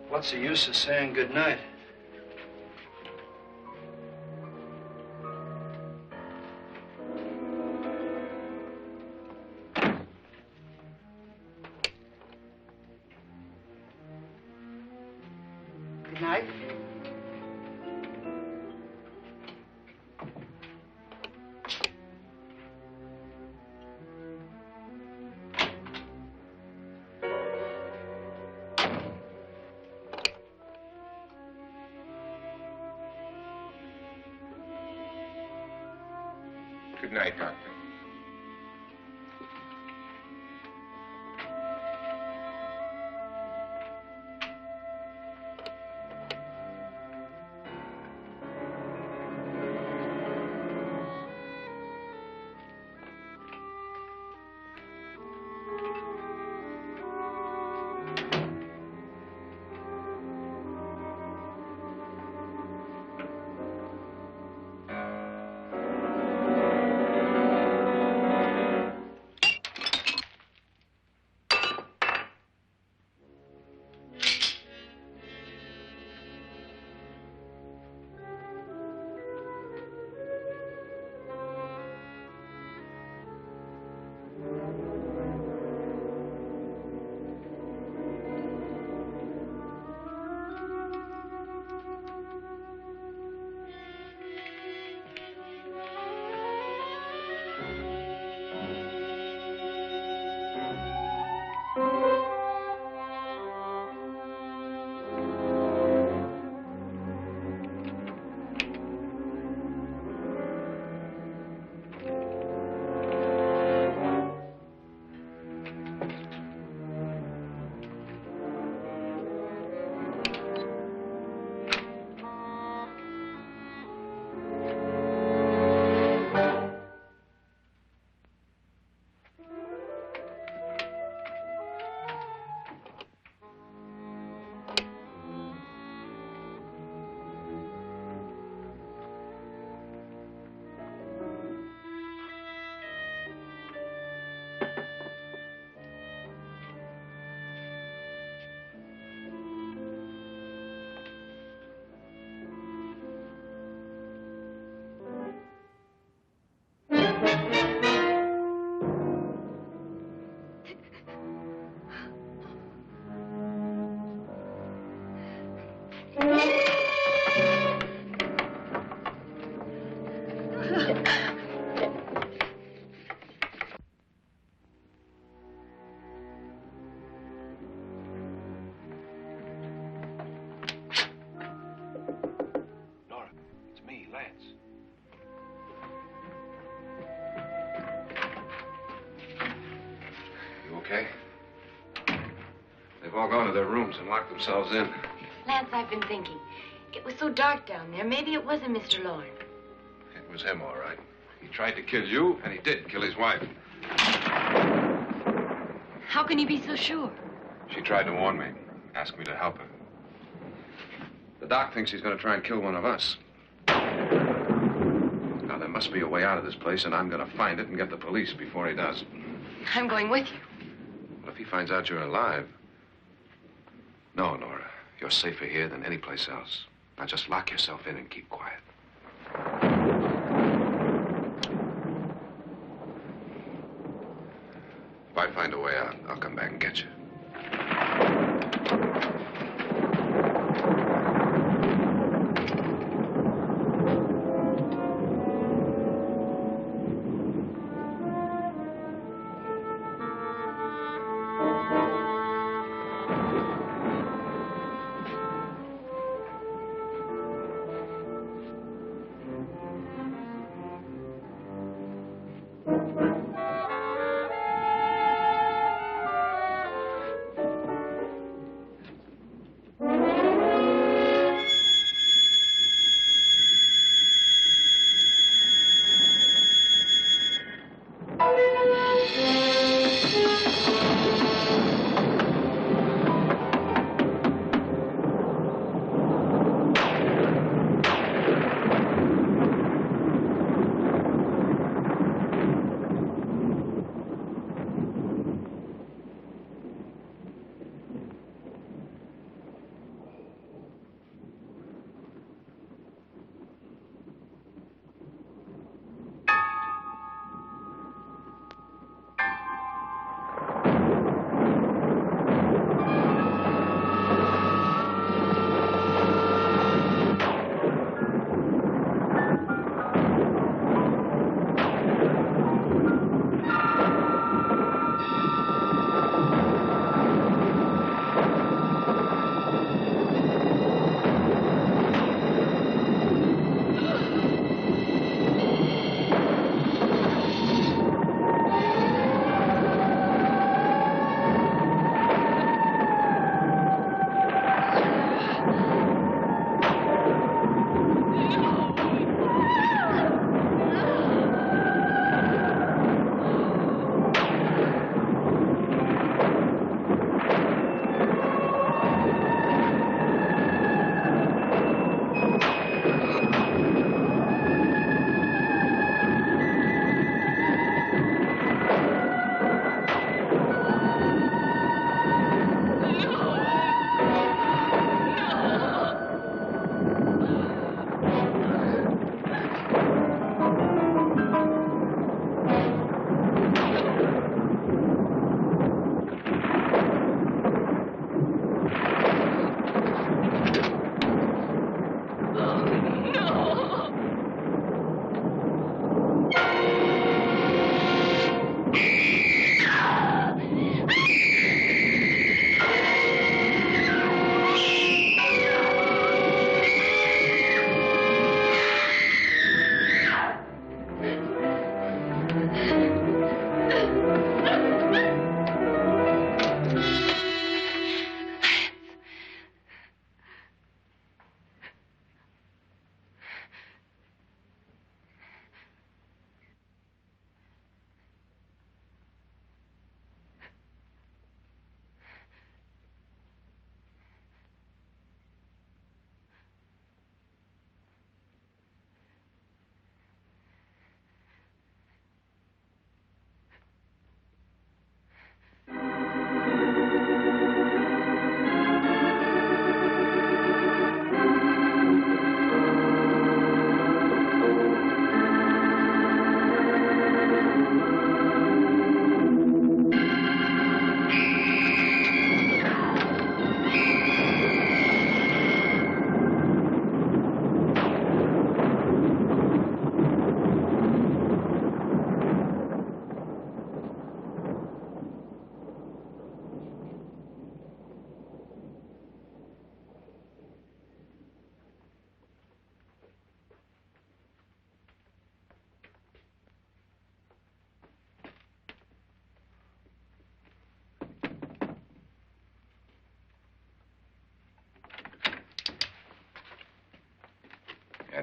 S8: What's the use of saying good night?
S7: Good night.
S2: Good night, Doctor.
S3: Nora, it's me, Lance. You okay? They've all gone to their rooms and locked themselves in.
S4: Lance, I've been thinking. It was so dark down there. Maybe it wasn't Mr. Lorne.
S3: It was him, all right. He tried to kill you, and he did kill his wife.
S4: How can you be so sure?
S3: She tried to warn me, asked me to help her. The doc thinks he's going to try and kill one of us. Now, there must be a way out of this place, and I'm going to find it and get the police before he does.
S4: I'm going with you.
S3: What if he finds out you're alive? No, Nora. You're safer here than any place else. Now, just lock yourself in and keep quiet. If I find a way out, I'll come back and get you.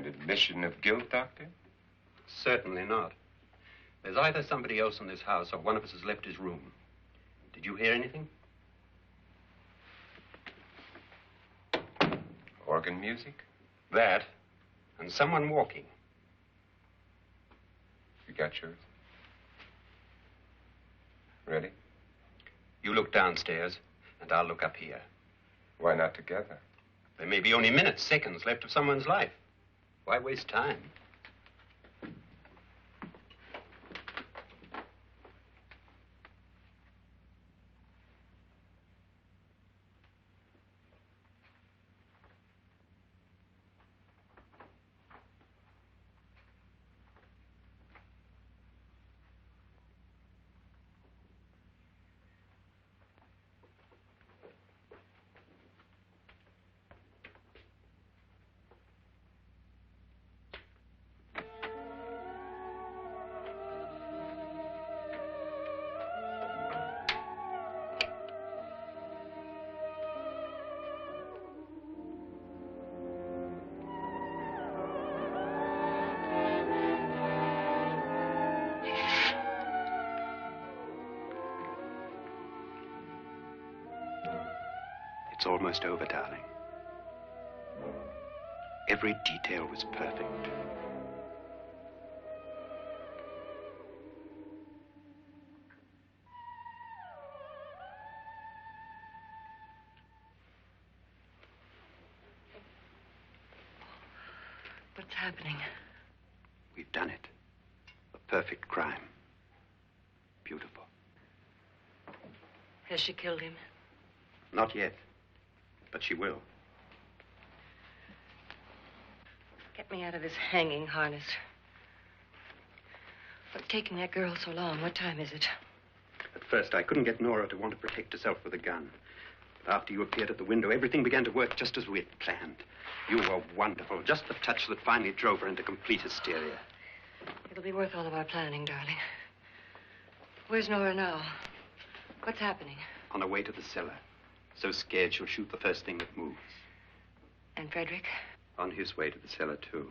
S2: An admission of guilt, Doctor?
S6: Certainly not. There's either somebody else in this house or one of us has left his room. Did you hear anything?
S2: Organ music?
S6: That, and someone walking.
S2: You got yours? Ready?
S6: You look downstairs, and I'll look up here.
S2: Why not together?
S6: There may be only minutes, seconds left of someone's life. Why waste time? It's almost over, darling. Every detail was perfect.
S5: What's happening?
S6: We've done it. A perfect crime. Beautiful.
S5: Has she killed him?
S6: Not yet, but she will.
S5: Get me out of this hanging harness. What's taking that girl so long? What time is it?
S6: At first, I couldn't get Nora to want to protect herself with a gun. But after you appeared at the window, everything began to work just as we had planned. You were wonderful. Just the touch that finally drove her into complete hysteria.
S5: It'll be worth all of our planning, darling. Where's Nora now? What's happening?
S6: On her way to the cellar. So scared she'll shoot the first thing that moves.
S5: And Frederick?
S6: On his way to the cellar, too.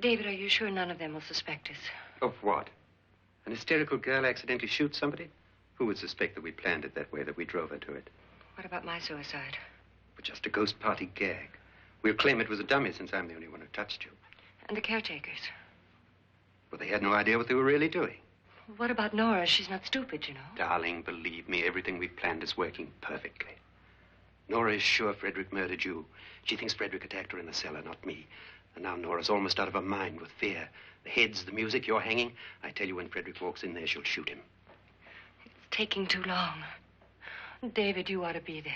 S5: David, are you sure none of them will suspect us?
S6: Of what? An hysterical girl accidentally shoots somebody? Who would suspect that we planned it that way, that we drove her to it?
S5: What about my suicide?
S6: But just a ghost party gag. We'll claim it was a dummy since I'm the only one who touched you.
S5: And the caretakers?
S6: Well, they had no idea what they were really doing.
S5: What about Nora? She's not stupid, you know.
S6: Darling, believe me, everything we've planned is working perfectly. Nora is sure Frederick murdered you. She thinks Frederick attacked her in the cellar, not me. And now Nora's almost out of her mind with fear. The heads, the music, you're hanging. I tell you, when Frederick walks in there, she'll shoot him.
S5: It's taking too long. David, you ought to be there.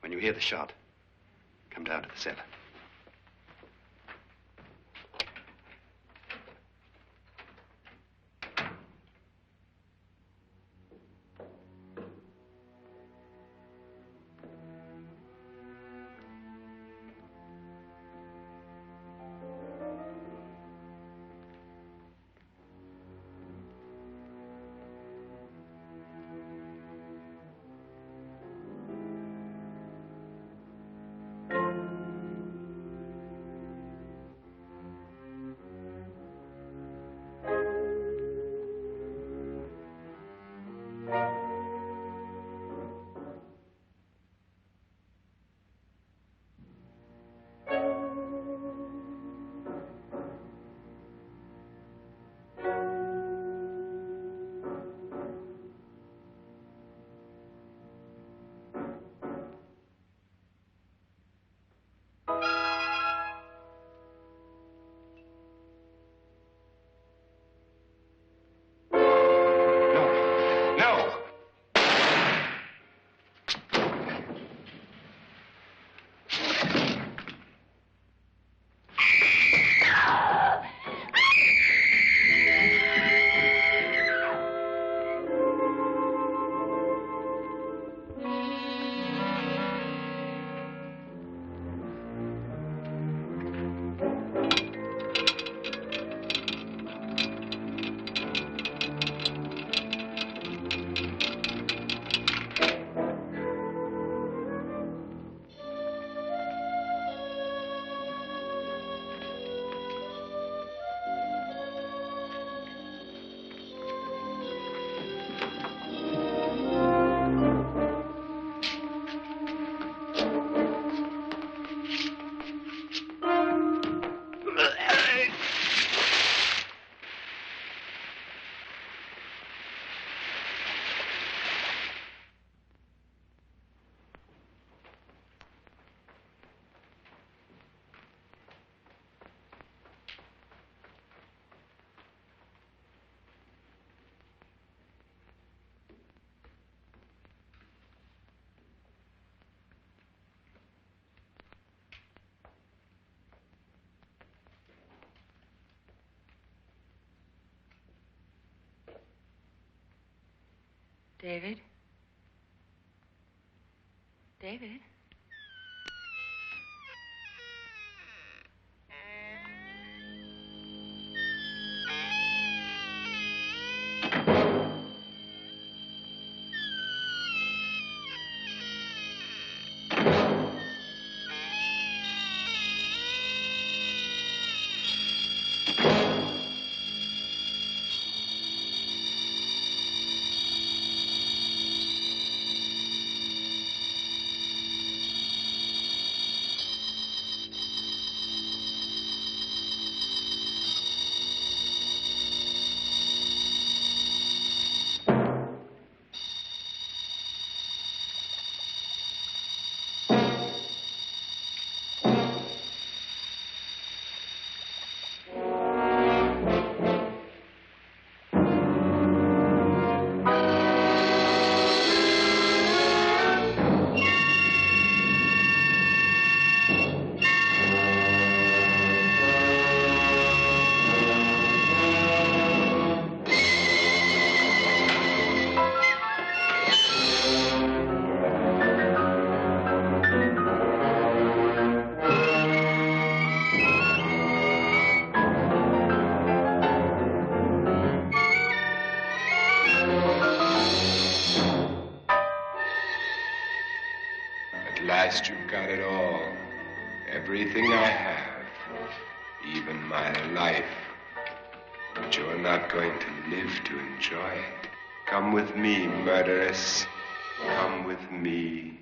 S6: When you hear the shot, come down to the cellar.
S5: David? David?
S2: At last you've got it all. Everything I have. Even my life. But you're not going to live to enjoy it. Come with me, murderess. Come with me.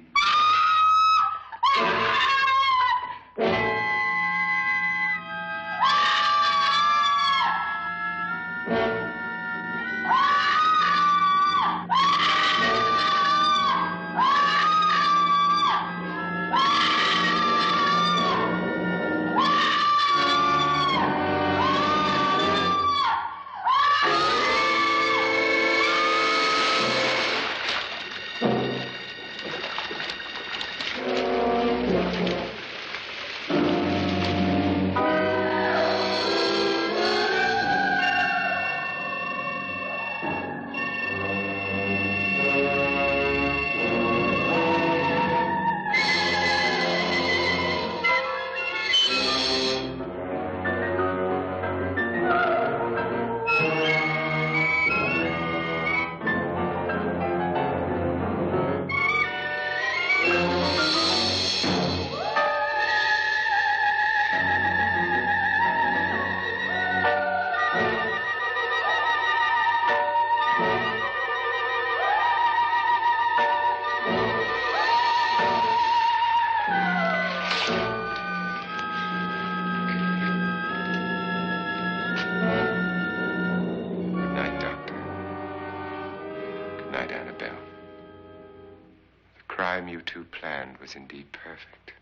S2: You two planned was indeed perfect.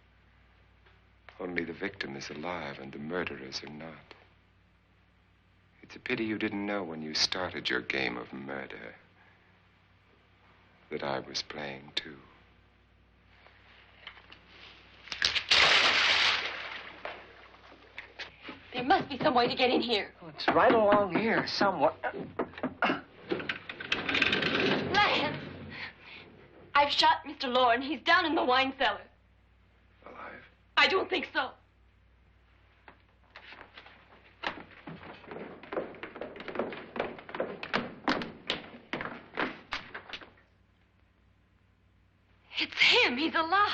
S2: Only the victim is alive and the murderers are not. It's a pity you didn't know when you started your game of murder that I was playing too.
S4: There must be some way to get in here.
S8: Oh, it's right along here somewhere.
S4: Lance! I've shot Mr. Loren. He's down in the wine cellar.
S3: Alive?
S4: I don't think so. It's him. He's alive.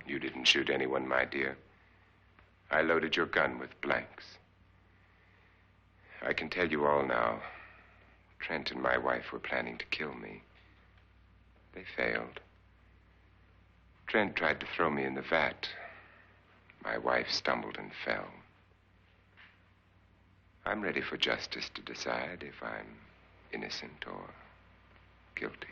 S2: You didn't shoot anyone, my dear. I loaded your gun with blanks. I can tell you all now. Trent and my wife were planning to kill me. They failed. Trent tried to throw me in the vat. My wife stumbled and fell. I'm ready for justice to decide if I'm innocent or guilty.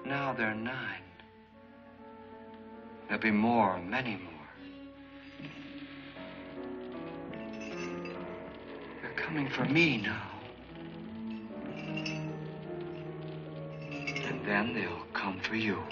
S8: Now they're 9. The
S1: There'll be more, many more. They're coming for me now. And then they'll come for you.